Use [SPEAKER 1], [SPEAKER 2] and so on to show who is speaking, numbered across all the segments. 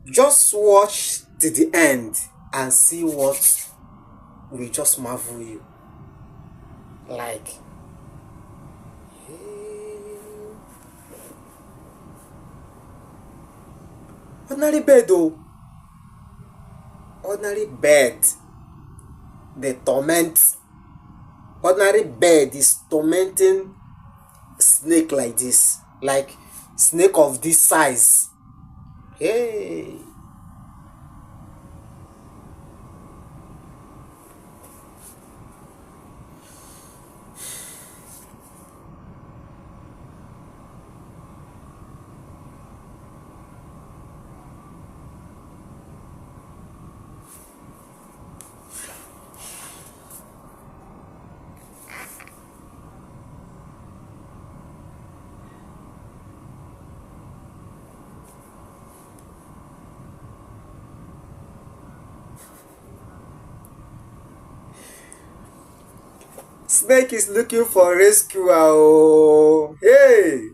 [SPEAKER 1] Just watch to the end and see what will just marvel you. Like, ordinary bed though. Ordinary bed. The torment. Ordinary bed is tormenting snake like this. Like snake of this size. Hey. Snake is looking for rescuer. Oh, hey!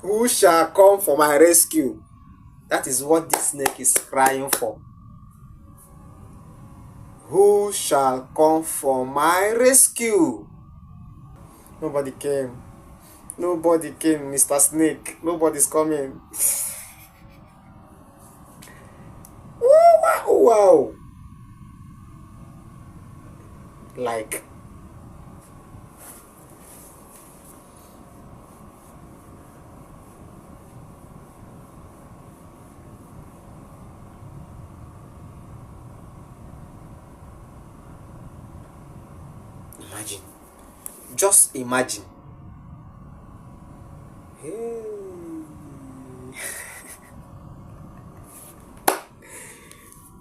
[SPEAKER 1] Who shall come for my rescue? That is what this snake is crying for. Who shall come for my rescue? Nobody came. Nobody came, Mr. Snake. Nobody's coming. Wow, wow. Like, imagine. Just imagine. Hey.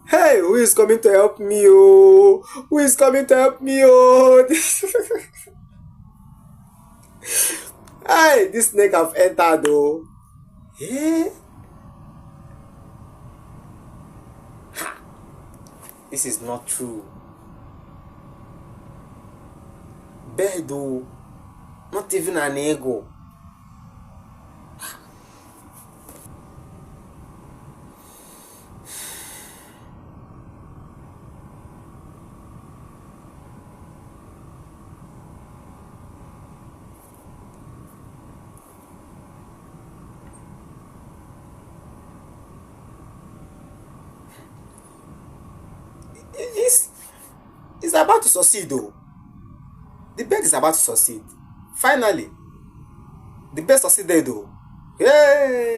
[SPEAKER 1] Hey, who is coming to help me? Oh, who is coming to help me? Oh, hey, this snake have entered. Oh, yeah. This is not true. Bed, oh, not even an ego. It's about to succeed though. The bed is about to succeed. Finally, the bed succeeded though. Yay!